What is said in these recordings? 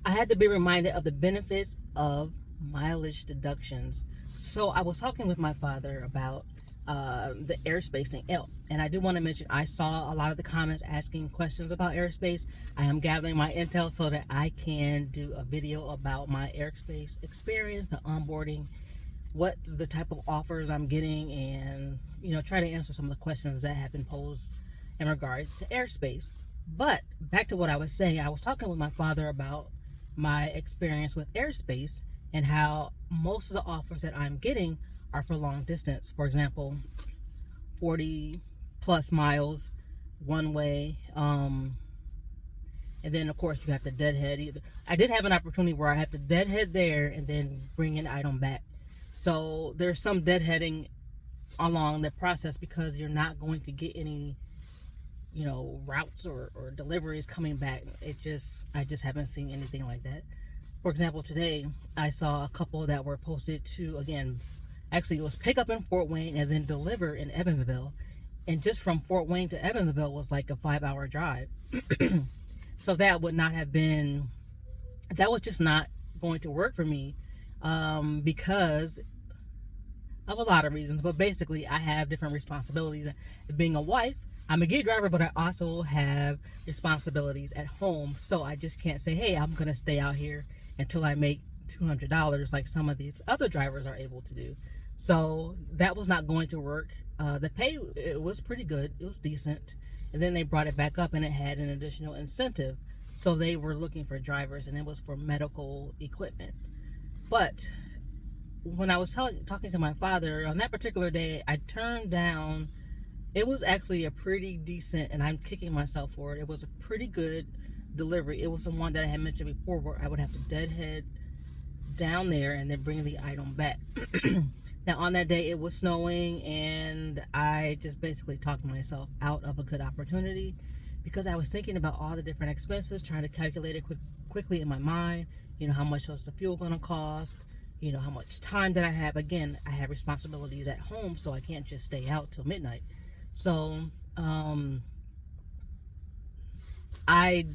I had to be reminded of the benefits of mileage deductions. So I was talking with my father about the airspace thing. And I do want to mention, I saw a lot of the comments asking questions about airspace. I am gathering my intel so that I can do a video about my airspace experience, the onboarding, what the type of offers I'm getting, and try to answer some of the questions that have been posed in regards to airspace. But back to what I was saying, I was talking with my father about my experience with airspace and how most of the offers that I'm getting are for long distance. For example, 40 plus miles one way, and then of course you have to deadhead. Either I did have an opportunity where I have to deadhead there and then bring an item back. So there's some deadheading along the process because you're not going to get any routes or deliveries coming back. I just haven't seen anything like that. For example, today I saw a couple that were posted to, again, actually it was pick up in Fort Wayne and then deliver in Evansville, and just from Fort Wayne to Evansville was like a 5-hour drive. So that was just not going to work for me, because of a lot of reasons. But basically I have different responsibilities. Being a wife, I'm a gig driver, but I also have responsibilities at home. So I just can't say, hey, I'm going to stay out here until I make $200 like some of these other drivers are able to do. So that was not going to work. The pay, it was pretty good. It was decent. And then they brought it back up and it had an additional incentive. So they were looking for drivers, and it was for medical equipment. But when I was talking to my father on that particular day, I turned down, it was actually a pretty decent, and I'm kicking myself for it, it was a pretty good delivery. It was the one that I had mentioned before where I would have to deadhead down there and then bring the item back. Now on that day it was snowing, and I just basically talked myself out of a good opportunity because I was thinking about all the different expenses, trying to calculate it quickly in my mind. How much was the fuel going to cost? How much time did I have? Again, I have responsibilities at home, so I can't just stay out till midnight. So I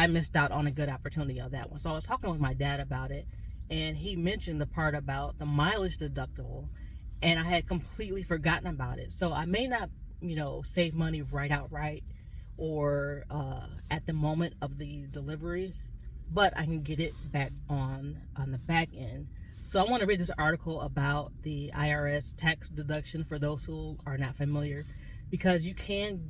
missed out on a good opportunity on that one. So I was talking with my dad about it, and he mentioned the part about the mileage deductible, and I had completely forgotten about it. So I may not, save money outright or at the moment of the delivery, but I can get it back on the back end. So I want to read this article about the IRS tax deduction for those who are not familiar, because you can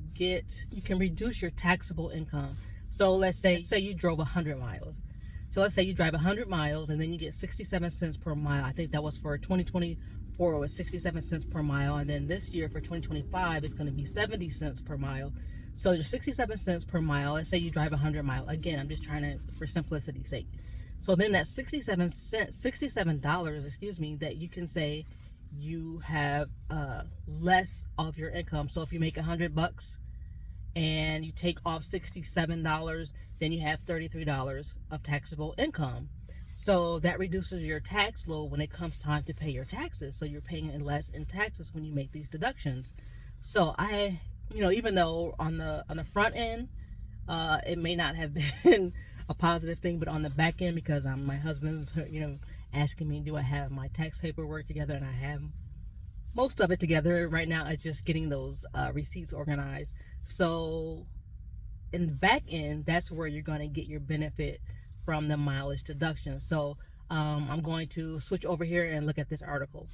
reduce your taxable income. So let's say you drove 100 miles. So let's say you drive 100 miles and then you get 67 cents per mile. I think that was for 2024, it was 67 cents per mile. And then this year for 2025, it's going to be 70 cents per mile. So there's 67 cents per mile. Let's say you drive 100 miles. Again, I'm just trying to, for simplicity's sake. So then that $67, excuse me, that you can say you have less of your income. So if you make $100 and you take off $67, then you have $33 of taxable income. So that reduces your tax load when it comes time to pay your taxes. So you're paying less in taxes when you make these deductions. So I, even though on the front end, it may not have been a positive thing, but on the back end, because my husband's, asking me, do I have my tax paperwork together? And I have most of it together. Right now, it's just getting those receipts organized. So in the back end, that's where you're going to get your benefit from the mileage deduction. So I'm going to switch over here and look at this article.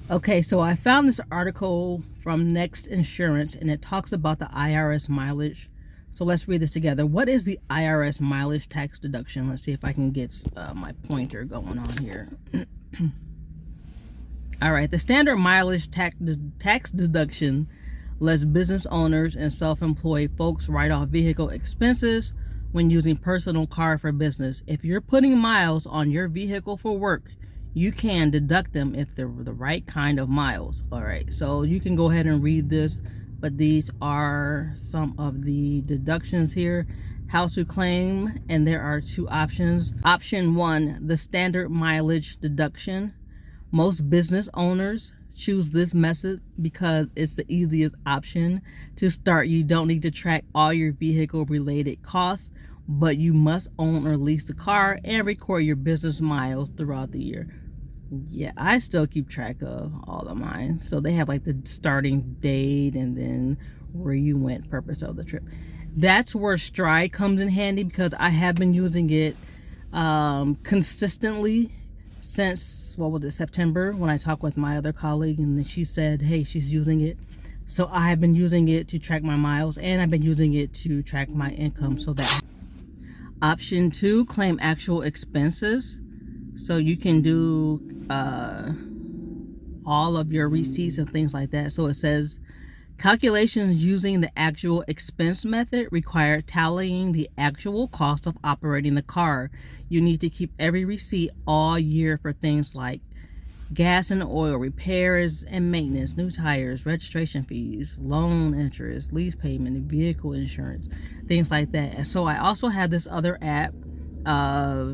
Okay, so I found this article from Next Insurance, and it talks about the IRS mileage. So let's read this together. What is the IRS mileage tax deduction? Let's see if I can get my pointer going on here. All right, the standard mileage tax deduction lets business owners and self-employed folks write off vehicle expenses when using personal car for business. If you're putting miles on your vehicle for work, you can deduct them if they're the right kind of miles. All right, so you can go ahead and read this, but these are some of the deductions here. How to claim, and there are two options. Option 1, the standard mileage deduction. Most business owners choose this method because it's the easiest option to start. You don't need to track all your vehicle related costs but you must own or lease the car and record your business miles throughout the year. Yeah, I still keep track of all of mine. So they have like the starting date and then where you went, purpose of the trip. That's where Stride comes in handy, because I have been using it consistently since, what was it, September, when I talked with my other colleague, and then she said, hey, she's using it. So I have been using it to track my miles, and I've been using it to track my income. So that option 2, claim actual expenses. So you can do all of your receipts and things like that. So it says calculations using the actual expense method require tallying the actual cost of operating the car. You need to keep every receipt all year for things like gas and oil, repairs and maintenance, new tires, registration fees, loan interest, lease payment, vehicle insurance, things like that. And so I also have this other app,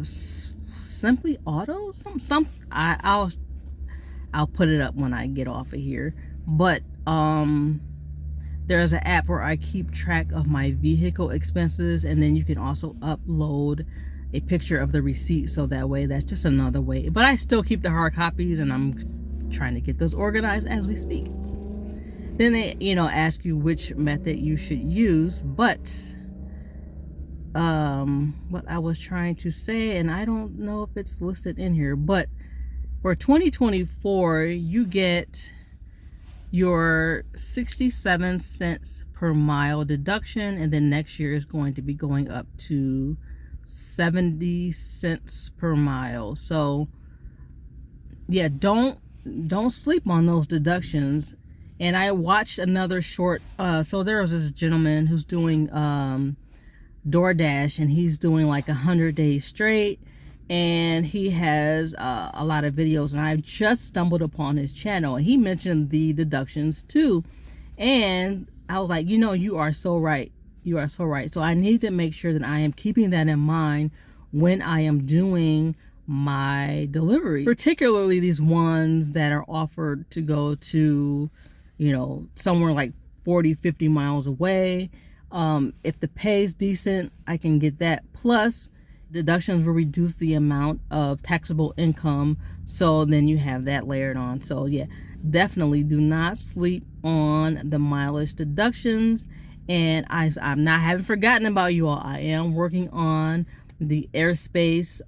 Simply Auto. I'll put it up when I get off of here. But there's an app where I keep track of my vehicle expenses, and then you can also upload a picture of the receipt, so that way, that's just another way. But I still keep the hard copies, and I'm trying to get those organized as we speak. Then they, ask you which method you should use. But what I was trying to say, and I don't know if it's listed in here, but for 2024, you get your 67 cents per mile deduction, and then next year is going to be going up to 70 cents per mile. So yeah, don't sleep on those deductions. And I watched another short, so there was this gentleman who's doing DoorDash, and he's doing like 100 days straight, and he has a lot of videos, and I just stumbled upon his channel, and he mentioned the deductions too, and I was like, you are so right. You are so right. So I need to make sure that I am keeping that in mind when I am doing my delivery, particularly these ones that are offered to go to, somewhere like 40-50 miles away. If the pay is decent, I can get that. Plus, deductions will reduce the amount of taxable income, so then you have that layered on. So yeah, definitely do not sleep on the mileage deductions. And I haven't forgotten about you all. I am working on the airspace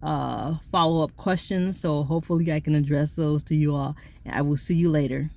follow-up questions, so hopefully I can address those to you all. And I will see you later.